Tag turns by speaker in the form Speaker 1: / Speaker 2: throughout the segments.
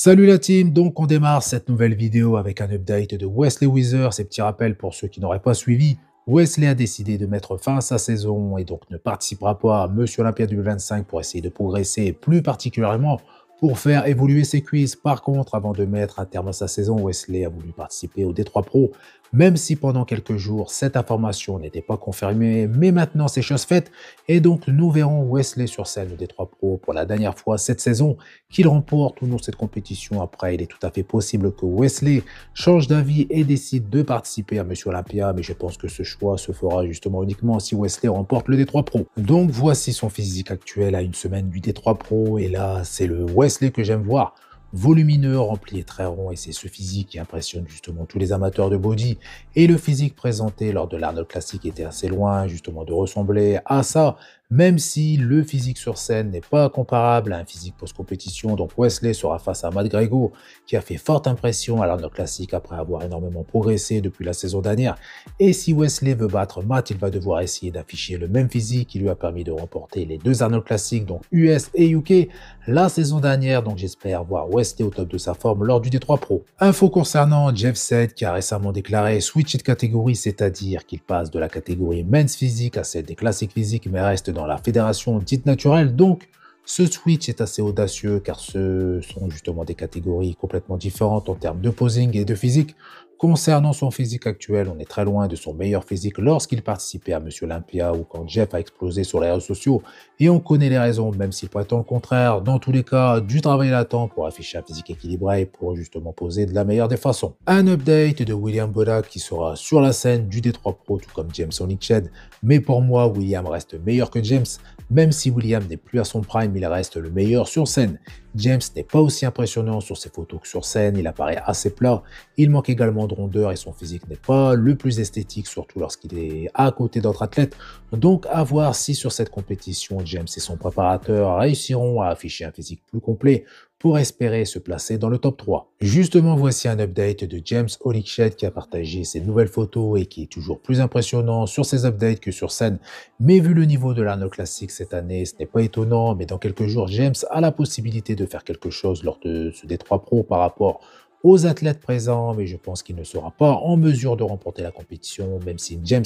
Speaker 1: Salut la team, donc on démarre cette nouvelle vidéo avec un update de Wesley Wizard. Ces petits rappels pour ceux qui n'auraient pas suivi. Wesley a décidé de mettre fin à sa saison et donc ne participera pas à Monsieur Olympia 2025 pour essayer de progresser et plus particulièrement pour faire évoluer ses quiz. Par contre, avant de mettre un terme à sa saison, Wesley a voulu participer au D3 Pro, même si pendant quelques jours cette information n'était pas confirmée, mais maintenant c'est chose faite et donc nous verrons Wesley sur scène au D3 Pro pour la dernière fois cette saison. Qu'il remporte ou non cette compétition, après il est tout à fait possible que Wesley change d'avis et décide de participer à Monsieur Olympia, mais je pense que ce choix se fera justement uniquement si Wesley remporte le D3 Pro. Donc voici son physique actuel à une semaine du D3 Pro, et là c'est le Wesley que j'aime voir. Volumineux, rempli et très rond, et c'est ce physique qui impressionne justement tous les amateurs de body, et le physique présenté lors de l'Arnold Classic était assez loin justement de ressembler à ça, même si le physique sur scène n'est pas comparable à un physique post-compétition. Donc Wesley sera face à Matt Grego, qui a fait forte impression à l'Arnold Classic après avoir énormément progressé depuis la saison dernière. Et si Wesley veut battre Matt, il va devoir essayer d'afficher le même physique qui lui a permis de remporter les deux Arnold Classic, donc US et UK, la saison dernière. Donc j'espère voir Wesley au top de sa forme lors du D3 Pro. Info concernant Jeff Said, qui a récemment déclaré switcher de catégorie, c'est-à-dire qu'il passe de la catégorie Men's Physique à celle des classiques physiques, mais reste dans la fédération dite naturelle. Donc ce switch est assez audacieux car ce sont justement des catégories complètement différentes en termes de posing et de physique. Concernant son physique actuel, on est très loin de son meilleur physique lorsqu'il participait à Monsieur Olympia ou quand Jeff a explosé sur les réseaux sociaux, et on connaît les raisons, même s'il prétend le contraire. Dans tous les cas, du travail latent pour afficher un physique équilibré et pour justement poser de la meilleure des façons. Un update de William Bonac qui sera sur la scène du D3 Pro tout comme James Oniched, mais pour moi William reste meilleur que James. Même si William n'est plus à son prime, il reste le meilleur sur scène. James n'est pas aussi impressionnant sur ses photos que sur scène, il apparaît assez plat, il manque également de rondeur et son physique n'est pas le plus esthétique, surtout lorsqu'il est à côté d'autres athlètes. Donc à voir si sur cette compétition, James et son préparateur réussiront à afficher un physique plus complet pour espérer se placer dans le top 3. Justement, voici un update de James Oliched qui a partagé ses nouvelles photos et qui est toujours plus impressionnant sur ses updates que sur scène. Mais vu le niveau de l'Arnold Classic cette année, ce n'est pas étonnant, mais dans quelques jours, James a la possibilité de faire quelque chose lors de ce D3 Pro par rapport aux athlètes présents, mais je pense qu'il ne sera pas en mesure de remporter la compétition, même si James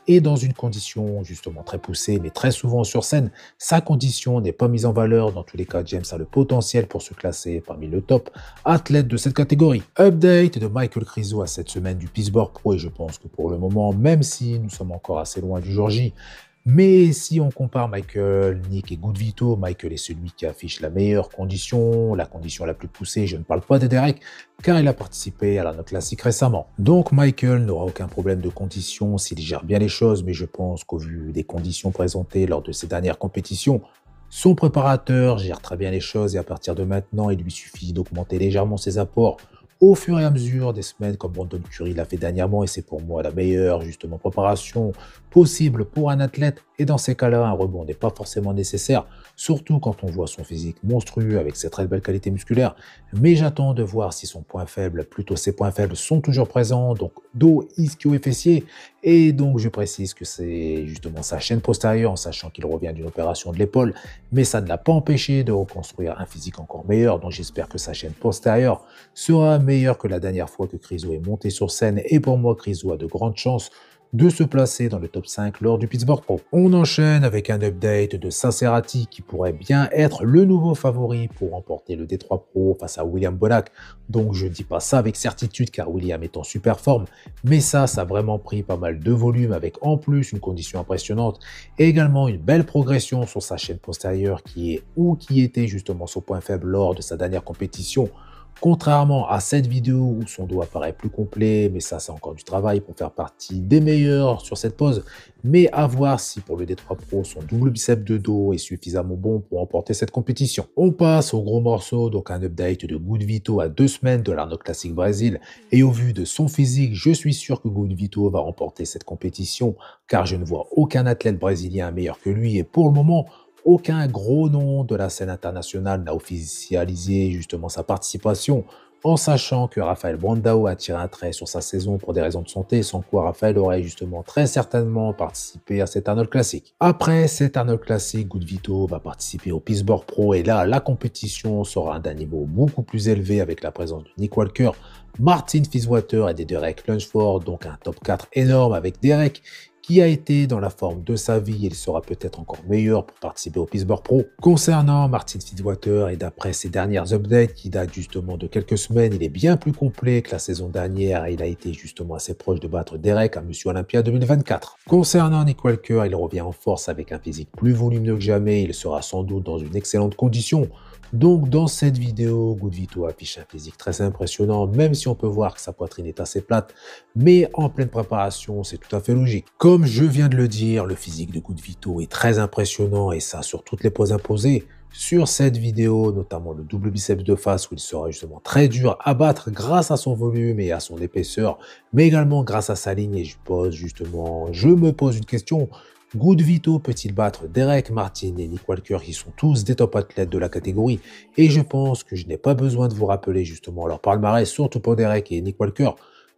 Speaker 1: est dans une condition justement très poussée, mais très souvent sur scène, sa condition n'est pas mise en valeur. Dans tous les cas, James a le potentiel pour se classer parmi le top athlète de cette catégorie. Update de Michael Krizo à cette semaine du Pittsburgh Pro, et je pense que pour le moment, même si nous sommes encore assez loin du jour J, mais si on compare Michael, Nick et Good Vito, Michael est celui qui affiche la meilleure condition, la condition la plus poussée. Je ne parle pas de Derek, car il a participé à l'Arnold Classic récemment. Donc Michael n'aura aucun problème de condition s'il gère bien les choses, mais je pense qu'au vu des conditions présentées lors de ces dernières compétitions, son préparateur gère très bien les choses et à partir de maintenant, il lui suffit d'augmenter légèrement ses apports au fur et à mesure des semaines, comme Brandon Curry l'a fait dernièrement, et c'est pour moi la meilleure justement préparation possible pour un athlète. Et dans ces cas-là, un rebond n'est pas forcément nécessaire, surtout quand on voit son physique monstrueux avec ses très belles qualités musculaires. Mais j'attends de voir si son point faible, plutôt ses points faibles sont toujours présents, donc dos, ischio et fessier. Et donc je précise que c'est justement sa chaîne postérieure, en sachant qu'il revient d'une opération de l'épaule, mais ça ne l'a pas empêché de reconstruire un physique encore meilleur. Donc j'espère que sa chaîne postérieure sera meilleur que la dernière fois que Krizo est monté sur scène, et pour moi Krizo a de grandes chances de se placer dans le top 5 lors du Pittsburgh Pro. On enchaîne avec un update de Sacerati qui pourrait bien être le nouveau favori pour remporter le D3 Pro face à William Bonac. Donc je dis pas ça avec certitude car William est en super forme, mais ça a vraiment pris pas mal de volume avec en plus une condition impressionnante et également une belle progression sur sa chaîne postérieure qui était justement son point faible lors de sa dernière compétition. Contrairement à cette vidéo où son dos apparaît plus complet, mais ça c'est encore du travail pour faire partie des meilleurs sur cette pose, mais à voir si pour le D3 Pro son double bicep de dos est suffisamment bon pour remporter cette compétition. On passe au gros morceau, donc un update de Good Vito à 2 semaines de l'Arnold Classic Brésil, et au vu de son physique, je suis sûr que Good Vito va remporter cette compétition, car je ne vois aucun athlète brésilien meilleur que lui, et pour le moment, aucun gros nom de la scène internationale n'a officialisé justement sa participation en sachant que Rafael Brandao a tiré un trait sur sa saison pour des raisons de santé, sans quoi Rafael aurait justement très certainement participé à cet Arnold Classic. Après cet Arnold Classic, Good Vito va participer au Pittsburgh Pro et là, la compétition sera d'un niveau beaucoup plus élevé avec la présence de Nick Walker, Martin Fitzwater et des Derek Lunsford, donc un top 4 énorme avec Derek qui a été dans la forme de sa vie et il sera peut-être encore meilleur pour participer au Pittsburgh Pro. Concernant Martin Fitzwater et d'après ses dernières updates qui datent justement de quelques semaines, il est bien plus complet que la saison dernière et il a été justement assez proche de battre Derek à Monsieur Olympia 2024. Concernant Nick Walker, il revient en force avec un physique plus volumineux que jamais, il sera sans doute dans une excellente condition. Donc dans cette vidéo, Good Vito affiche un physique très impressionnant, même si on peut voir que sa poitrine est assez plate, mais en pleine préparation, c'est tout à fait logique. Comme je viens de le dire, le physique de Good Vito est très impressionnant et ça sur toutes les poses imposées. Sur cette vidéo, notamment le double biceps de face où il sera justement très dur à battre grâce à son volume et à son épaisseur, mais également grâce à sa ligne et je me pose une question. Good Vito peut-il battre Derek, Martin et Nick Walker qui sont tous des top athlètes de la catégorie? Et je pense que je n'ai pas besoin de vous rappeler justement leur palmarès, surtout pour Derek et Nick Walker,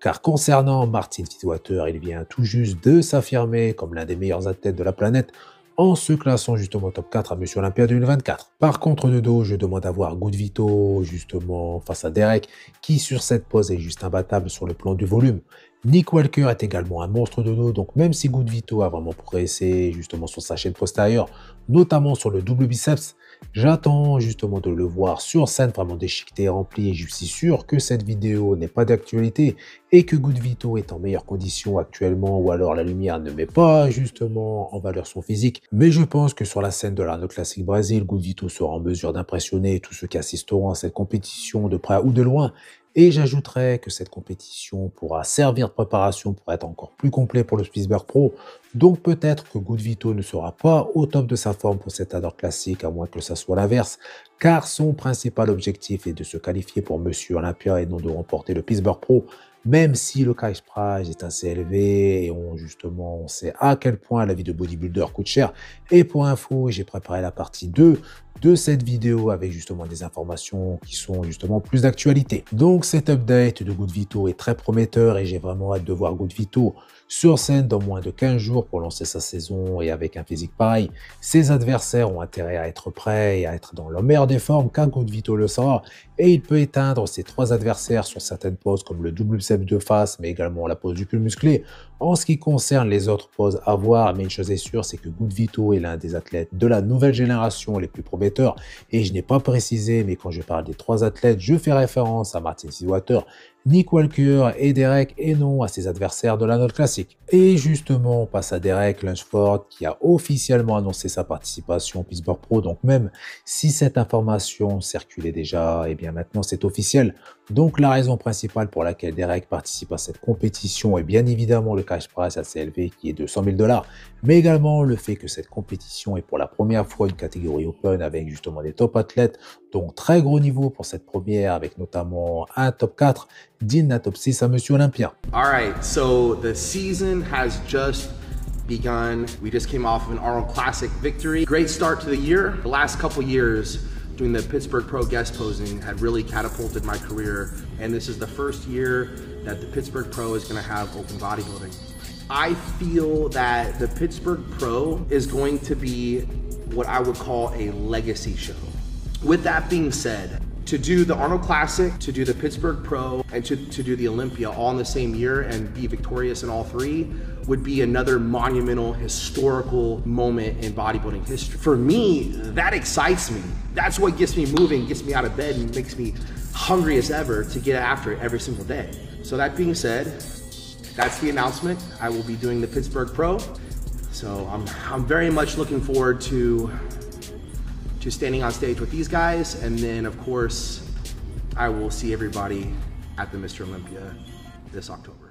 Speaker 1: car concernant Martin Fitzwater, il vient tout juste de s'affirmer comme l'un des meilleurs athlètes de la planète en se classant justement top 4 à Monsieur Olympia 2024. Par contre, de dos, je demande à voir Good Vito justement face à Derek qui sur cette pose est juste imbattable sur le plan du volume. Nick Walker est également un monstre de dos, donc même si Good Vito a vraiment progressé justement sur sa chaîne postérieure, notamment sur le double biceps, j'attends justement de le voir sur scène vraiment déchiqueté et rempli et je suis sûr que cette vidéo n'est pas d'actualité et que Good Vito est en meilleure condition actuellement ou alors la lumière ne met pas justement en valeur son physique. Mais je pense que sur la scène de l'Arnold Classic Brésil, Good Vito sera en mesure d'impressionner tous ceux qui assisteront à cette compétition de près ou de loin. Et j'ajouterais que cette compétition pourra servir de préparation pour être encore plus complet pour le Pittsburgh Pro. Donc peut-être que Good Vito ne sera pas au top de sa forme pour cet Arnold Classic, à moins que ça soit l'inverse, car son principal objectif est de se qualifier pour Monsieur Olympia et non de remporter le Pittsburgh Pro. Même si le cash prize est assez élevé et on sait à quel point la vie de bodybuilder coûte cher. Et pour info, j'ai préparé la partie 2 de cette vidéo avec justement des informations qui sont justement plus d'actualité. Donc cet update de Good Vito est très prometteur et j'ai vraiment hâte de voir Good Vito sur scène dans moins de 15 jours pour lancer sa saison et avec un physique pareil. Ses adversaires ont intérêt à être prêts et à être dans leur meilleure des formes car Good Vito le sera et il peut éteindre ses 3 adversaires sur certaines poses comme le double biceps de face mais également la pose du pull musclé. En ce qui concerne les autres poses à voir, mais une chose est sûre, c'est que Good Vito est l'un des athlètes de la nouvelle génération les plus prometteurs. Et je n'ai pas précisé, mais quand je parle des 3 athlètes, je fais référence à Martin Fitzwater, Nick Walker et Derek et non à ses adversaires de l'Arnold Classic. Et justement, on passe à Derek Lunsford qui a officiellement annoncé sa participation au Pittsburgh Pro. Donc même si cette information circulait déjà, et bien maintenant c'est officiel. Donc la raison principale pour laquelle Derek participe à cette compétition est bien évidemment le cash prize assez élevé qui est de 100 000 $, mais également le fait que cette compétition est pour la première fois une catégorie open avec justement des top athlètes, donc très gros niveau pour cette première avec notamment un top 4, digne d'un top 6 à Monsieur Olympia.
Speaker 2: All right, so the season has just begun. We just came off of an Arnold Classic victory. Great start to the year. The last couple years doing the Pittsburgh Pro guest posing had really catapulted my career, and this is the first year that the Pittsburgh Pro is going to have open bodybuilding. I feel that the Pittsburgh Pro is going to be what I would call a legacy show. With that being said, to do the Arnold Classic, to do the Pittsburgh Pro, and to do the Olympia all in the same year and be victorious in all 3 would be another monumental, historical moment in bodybuilding history. For me, that excites me. That's what gets me moving, gets me out of bed, and makes me hungry as ever to get after it every single day. So that being said, that's the announcement. I will be doing the Pittsburgh Pro. So I'm very much looking forward to standing on stage with these guys, and then of course I will see everybody at the Mr. Olympia this October.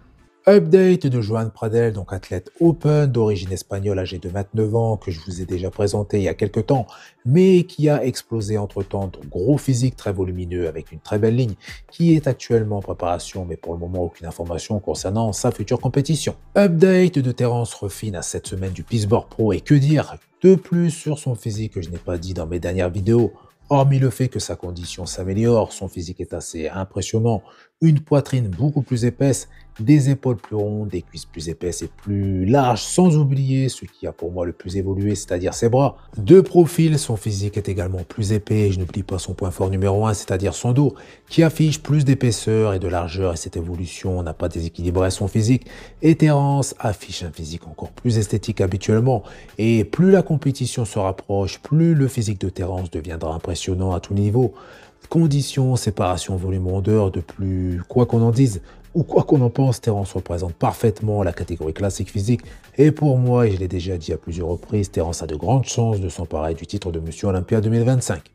Speaker 1: Update de Joan Pradel, donc athlète open d'origine espagnole âgé de 29 ans que je vous ai déjà présenté il y a quelques temps, mais qui a explosé entre temps, donc gros physique très volumineux avec une très belle ligne qui est actuellement en préparation, mais pour le moment aucune information concernant sa future compétition. Update de Terence Ruffin à cette semaine du Pittsburgh Pro et que dire de plus sur son physique que je n'ai pas dit dans mes dernières vidéos. Hormis le fait que sa condition s'améliore, son physique est assez impressionnant, une poitrine beaucoup plus épaisse, des épaules plus rondes, des cuisses plus épaisses et plus larges, sans oublier ce qui a pour moi le plus évolué, c'est-à-dire ses bras. De profil, son physique est également plus épais, et je n'oublie pas son point fort numéro 1, c'est-à-dire son dos, qui affiche plus d'épaisseur et de largeur, et cette évolution n'a pas déséquilibré son physique. Et Terence affiche un physique encore plus esthétique habituellement, et plus la compétition se rapproche, plus le physique de Terence deviendra impressionnant à tout niveau. Conditions, séparation, volume, rondeur, de plus, quoi qu'on en dise, ou quoi qu'on en pense, Terence représente parfaitement la catégorie classique physique. Et pour moi, et je l'ai déjà dit à plusieurs reprises, Terence a de grandes chances de s'emparer du titre de Monsieur Olympia 2025.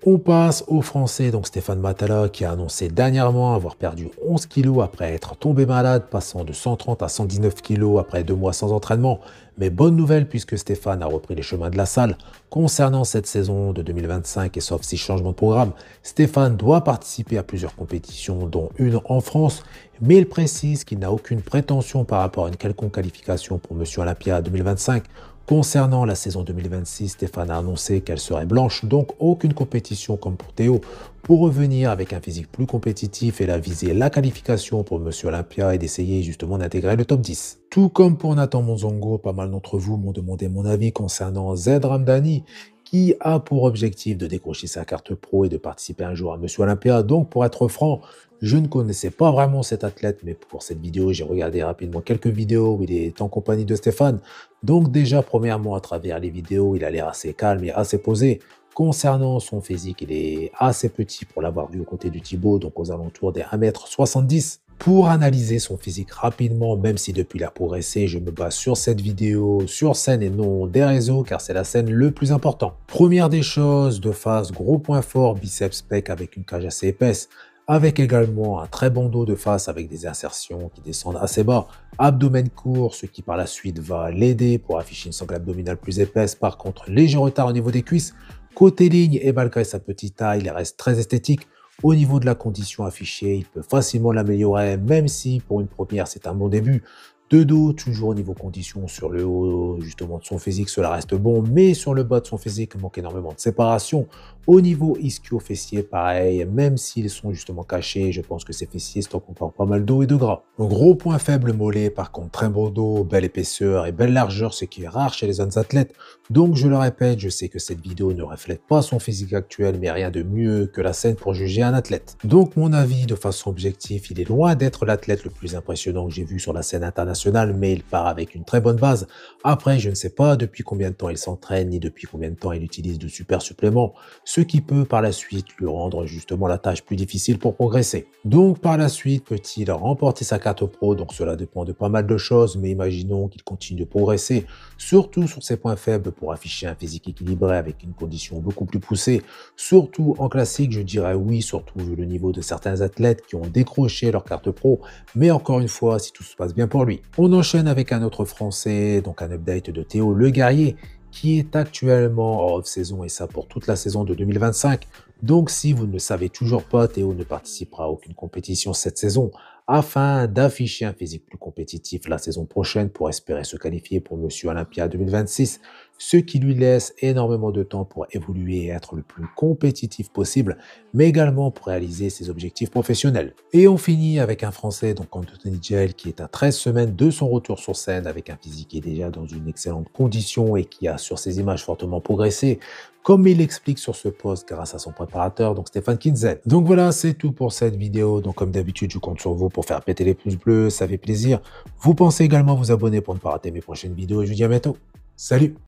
Speaker 1: On passe au Français, donc Stéphane Matala, qui a annoncé dernièrement avoir perdu 11 kilos après être tombé malade, passant de 130 à 119 kilos après 2 mois sans entraînement. Mais bonne nouvelle puisque Stéphane a repris les chemins de la salle. Concernant cette saison de 2025 et sauf si changement de programme, Stéphane doit participer à plusieurs compétitions, dont une en France, mais il précise qu'il n'a aucune prétention par rapport à une quelconque qualification pour Monsieur Olympia 2025. Concernant la saison 2026, Stéphane a annoncé qu'elle serait blanche, donc aucune compétition comme pour Théo, pour revenir avec un physique plus compétitif et la viser la qualification pour Monsieur Olympia et d'essayer justement d'intégrer le top 10. Tout comme pour Nathan Monzongo, pas mal d'entre vous m'ont demandé mon avis concernant Zed Ramdani, qui a pour objectif de décrocher sa carte pro et de participer un jour à Monsieur Olympia. Donc pour être franc, je ne connaissais pas vraiment cet athlète, mais pour cette vidéo, j'ai regardé rapidement quelques vidéos où il est en compagnie de Stéphane. Donc déjà, premièrement, à travers les vidéos, il a l'air assez calme et assez posé. Concernant son physique, il est assez petit pour l'avoir vu aux côtés du Thibaut, donc aux alentours des 1m70. Pour analyser son physique rapidement, même si depuis il a progressé, je me base sur cette vidéo, sur scène et non des réseaux, car c'est la scène le plus important. Première des choses, de face, gros point fort, biceps pec avec une cage assez épaisse, avec également un très bon dos de face avec des insertions qui descendent assez bas, abdomen court, ce qui par la suite va l'aider pour afficher une sangle abdominale plus épaisse. Par contre, léger retard au niveau des cuisses, côté ligne et malgré sa petite taille, il reste très esthétique. Au niveau de la condition affichée, il peut facilement l'améliorer, même si pour une première c'est un bon début. De dos, toujours au niveau condition, sur le haut justement de son physique, cela reste bon, mais sur le bas de son physique, il manque énormément de séparation. Au niveau ischio-fessier, pareil, même s'ils sont justement cachés, je pense que ces fessiers stockent encore pas mal d'eau et de gras. Un gros point faible mollet, par contre très beau dos, belle épaisseur et belle largeur, ce qui est rare chez les jeunes athlètes. Donc je le répète, je sais que cette vidéo ne reflète pas son physique actuel, mais rien de mieux que la scène pour juger un athlète. Donc mon avis, de façon objective, il est loin d'être l'athlète le plus impressionnant que j'ai vu sur la scène internationale, mais il part avec une très bonne base. Après, je ne sais pas depuis combien de temps il s'entraîne, ni depuis combien de temps il utilise de super suppléments, ce qui peut par la suite lui rendre justement la tâche plus difficile pour progresser. Donc par la suite, peut-il remporter sa carte pro? Donc cela dépend de pas mal de choses, mais imaginons qu'il continue de progresser, surtout sur ses points faibles pour afficher un physique équilibré avec une condition beaucoup plus poussée. Surtout en classique, je dirais oui, surtout vu le niveau de certains athlètes qui ont décroché leur carte pro, mais encore une fois, si tout se passe bien pour lui. On enchaîne avec un autre Français, donc un update de Théo Le Guerrier, qui est actuellement en off-saison et ça pour toute la saison de 2025. Donc si vous ne le savez toujours pas, Théo ne participera à aucune compétition cette saison afin d'afficher un physique plus compétitif la saison prochaine pour espérer se qualifier pour Monsieur Olympia 2026, ce qui lui laisse énormément de temps pour évoluer et être le plus compétitif possible, mais également pour réaliser ses objectifs professionnels. Et on finit avec un Français, donc Anthony Gel, qui est à 13 semaines de son retour sur scène avec un physique qui est déjà dans une excellente condition et qui a sur ses images fortement progressé, comme il l'explique sur ce post grâce à son préparateur, donc Stéphane Kinzel. Donc voilà, c'est tout pour cette vidéo. Donc comme d'habitude, je compte sur vous pour faire péter les pouces bleus, ça fait plaisir. Vous pensez également vous abonner pour ne pas rater mes prochaines vidéos et je vous dis à bientôt. Salut!